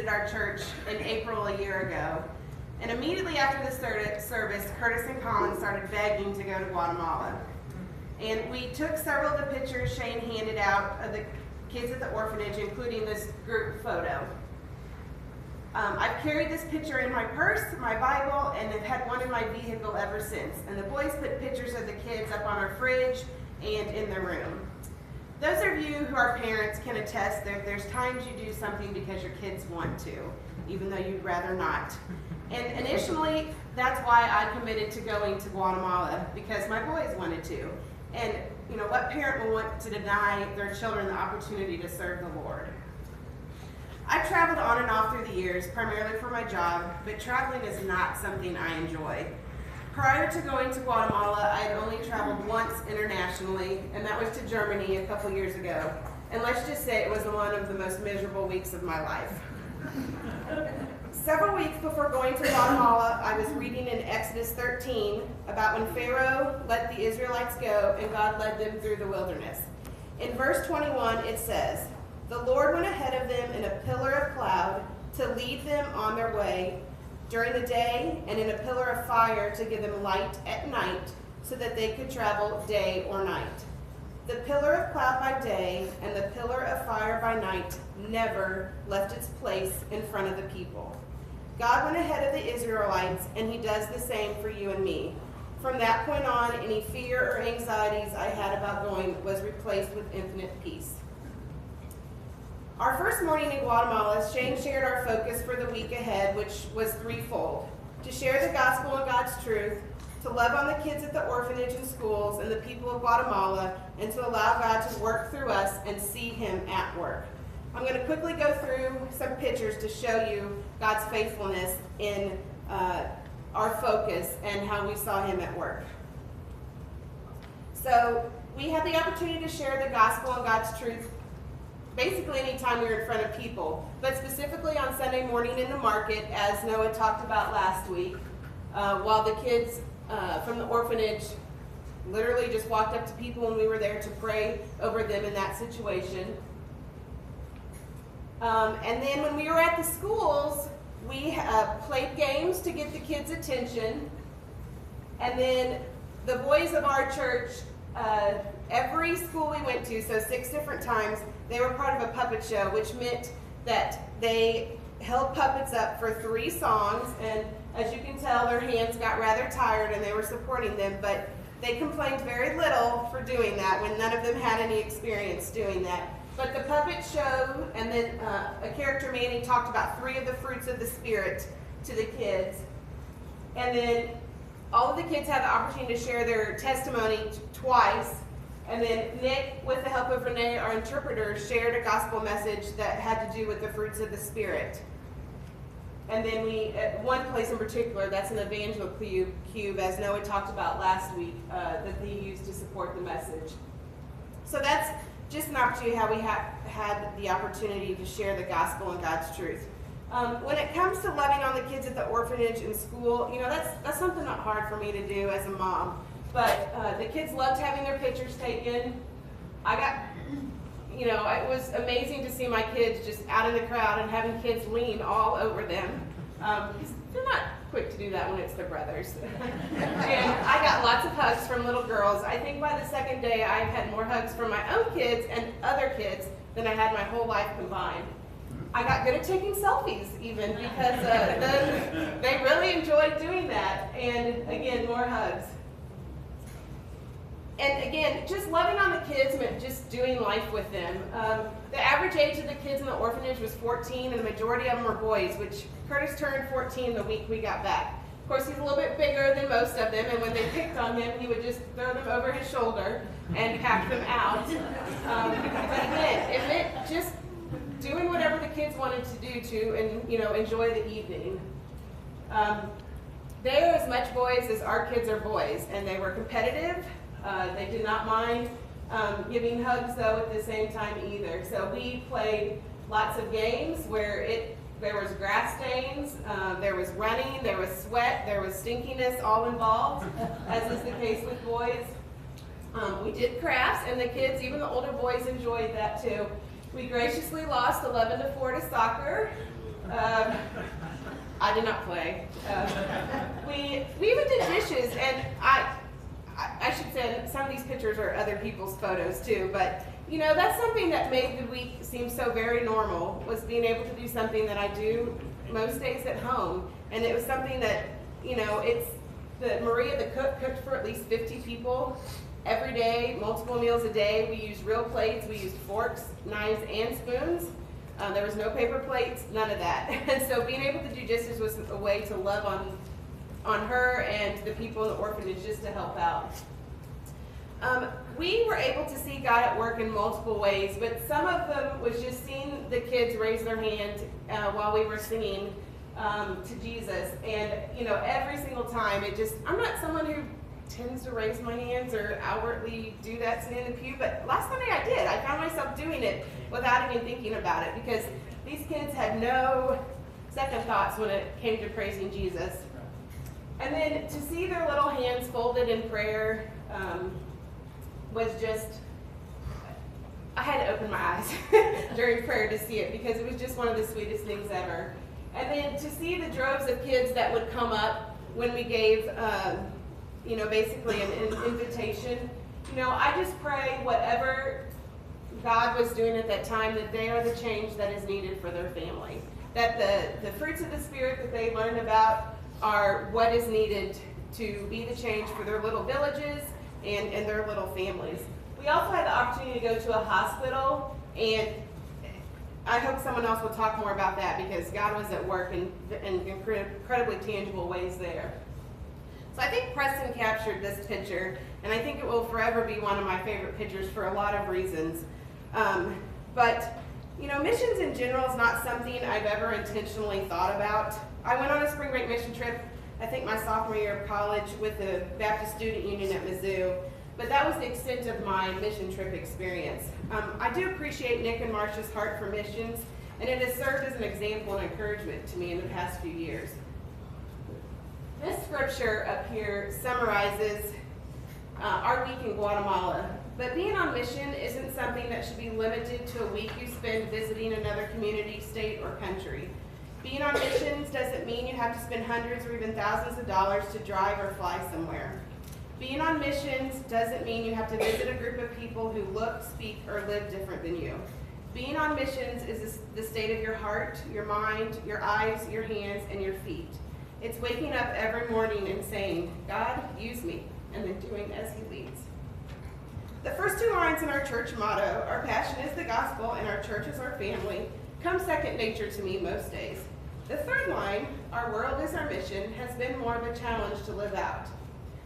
visited our church in April a year ago. And immediately after the service, Curtis and Colin started begging to go to Guatemala. And we took several of the pictures Shane handed out of the kids at the orphanage, including this group photo. I've carried this picture in my purse, my Bible, and have had one in my vehicle ever since. And the boys put pictures of the kids up on our fridge and in the room. Those of you who are parents can attest that there's times you do something because your kids want to, even though you'd rather not. And initially, that's why I committed to going to Guatemala, because my boys wanted to. And you know, what parent will want to deny their children the opportunity to serve the Lord? I've traveled on and off through the years, primarily for my job, but traveling is not something I enjoy. Prior to going to Guatemala, I had only traveled once internationally, and that was to Germany a couple years ago. And let's just say it was one of the most miserable weeks of my life. Several weeks before going to Guatemala, I was reading in Exodus 13 about when Pharaoh let the Israelites go and God led them through the wilderness. In verse 21, it says, "The Lord went ahead of them in a pillar of cloud to lead them on their way during the day, and in a pillar of fire to give them light at night, so that they could travel day or night. The pillar of cloud by day and the pillar of fire by night never left its place in front of the people." God went ahead of the Israelites, and he does the same for you and me. From that point on, any fear or anxieties I had about going was replaced with infinite peace. Our first morning in Guatemala, Shane shared our focus for the week ahead, which was threefold: to share the gospel and God's truth, to love on the kids at the orphanage and schools and the people of Guatemala, and to allow God to work through us and see him at work. I'm going to quickly go through some pictures to show you God's faithfulness in our focus and how we saw him at work. So we had the opportunity to share the gospel and God's truth basically anytime we were in front of people, but specifically on Sunday morning in the market, as Noah talked about last week, while the kids from the orphanage literally just walked up to people when we were there to pray over them in that situation. And then when we were at the schools, we played games to get the kids' attention. And then the boys of our church, every school we went to, so 6 different times, they were part of a puppet show, which meant that they held puppets up for 3 songs. And as you can tell, their hands got rather tired and they were supporting them, but they complained very little for doing that when none of them had any experience doing that. But the puppet show, and then a character Manny talked about 3 of the fruits of the Spirit to the kids. And then all of the kids had the opportunity to share their testimony twice. And then Nick, with the help of Renee, our interpreter, shared a gospel message that had to do with the fruits of the Spirit. And then we, at one place in particular, that's an evangel cube, as Noah talked about last week, that he used to support the message. So that's just an opportunity how we had the opportunity to share the gospel and God's truth. When it comes to loving on the kids at the orphanage and school, you know, that's something not hard for me to do as a mom. But the kids loved having their pictures taken. It was amazing to see my kids just out in the crowd and having kids lean all over them. Because they're not quick to do that when it's their brothers. And I got lots of hugs from little girls. I think by the second day I've had more hugs from my own kids and other kids than I had my whole life combined. I got good at taking selfies even, because they really enjoyed doing that. And again, more hugs. And again, just loving on the kids meant just doing life with them. The average age of the kids in the orphanage was 14, and the majority of them were boys, which Curtis turned 14 the week we got back. Of course, he's a little bit bigger than most of them, and when they picked on him, he would just throw them over his shoulder and pack them out. But again, it meant just doing whatever the kids wanted to do to enjoy the evening. They are as much boys as our kids are boys, and they were competitive. They did not mind giving hugs, though, at the same time either. So we played lots of games where there was grass stains, there was running, there was sweat, there was stinkiness all involved, as is the case with boys. We did crafts, and the kids, even the older boys, enjoyed that too. We graciously lost 11-4 to soccer. I did not play. We even did dishes, and I should say some of these pictures are other people's photos too, but you know, that's something that made the week seem so very normal, was being able to do something that I do most days at home. And it was something that, you know, Maria the cook cooked for at least 50 people every day, multiple meals a day. We used real plates, we used forks, knives, and spoons. There was no paper plates, none of that. And so being able to do dishes was a way to love on her and the people in the orphanage, just to help out. We were able to see God at work in multiple ways, but some of them was just seeing the kids raise their hand while we were singing to Jesus. And, you know, every single time I'm not someone who tends to raise my hands or outwardly do that sitting in the pew, but last Sunday I did. I found myself doing it without even thinking about it, because these kids had no second thoughts when it came to praising Jesus. And then to see their little hands folded in prayer was just, I had to open my eyes during prayer to see it, because it was just one of the sweetest things ever. And then to see the droves of kids that would come up when we gave, you know, basically an invitation. You know, I just pray whatever God was doing at that time, that they are the change that is needed for their family. That the fruits of the Spirit that they learned about are what is needed to be the change for their little villages and their little families. We also had the opportunity to go to a hospital, and I hope someone else will talk more about that, because God was at work in incredibly tangible ways there. So I think Preston captured this picture, and I think it will forever be one of my favorite pictures for a lot of reasons. But, you know, missions in general is not something I've ever intentionally thought about. I went on a spring break mission trip, I think my sophomore year of college, with the Baptist Student Union at Mizzou, but that was the extent of my mission trip experience. I do appreciate Nick and Marcia's heart for missions, and it has served as an example and encouragement to me in the past few years. This scripture up here summarizes our week in Guatemala, but being on mission isn't something that should be limited to a week you spend visiting another community, state, or country. Being on missions doesn't mean you have to spend hundreds or even thousands of dollars to drive or fly somewhere. Being on missions doesn't mean you have to visit a group of people who look, speak, or live different than you. Being on missions is the state of your heart, your mind, your eyes, your hands, and your feet. It's waking up every morning and saying, God, use me, and then doing as he leads. The first two lines in our church motto, our passion is the gospel and our church is our family, come second nature to me most days. The third line, our world is our mission, has been more of a challenge to live out.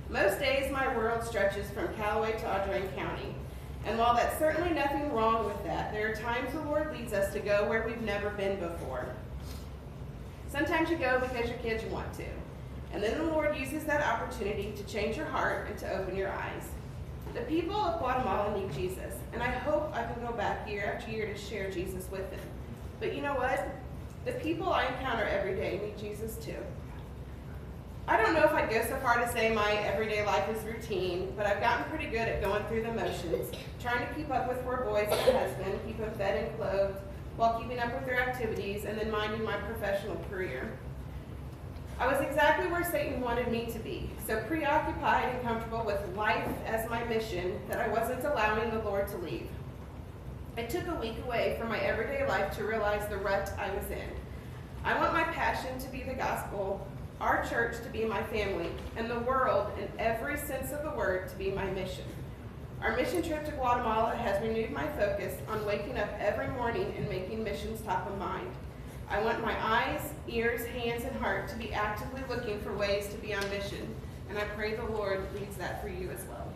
Most days my world stretches from Callaway to Audrain County. And while that's certainly nothing wrong with that, there are times the Lord leads us to go where we've never been before. Sometimes you go because your kids want to. And then the Lord uses that opportunity to change your heart and to open your eyes. The people of Guatemala need Jesus, and I hope I can go back year after year to share Jesus with them. But you know what? The people I encounter every day need Jesus too. I don't know if I'd go so far to say my everyday life is routine, but I've gotten pretty good at going through the motions, trying to keep up with 4 boys and a husband, keep them fed and clothed, while keeping up with their activities, and then minding my professional career. I was exactly where Satan wanted me to be, so preoccupied and comfortable with life as my mission that I wasn't allowing the Lord to leave. It took a week away from my everyday life to realize the rut I was in. I want my passion to be the gospel, our church to be my family, and the world in every sense of the word to be my mission. Our mission trip to Guatemala has renewed my focus on waking up every morning and making missions top of mind. I want my eyes, ears, hands, and heart to be actively looking for ways to be on mission, and I pray the Lord leads that for you as well.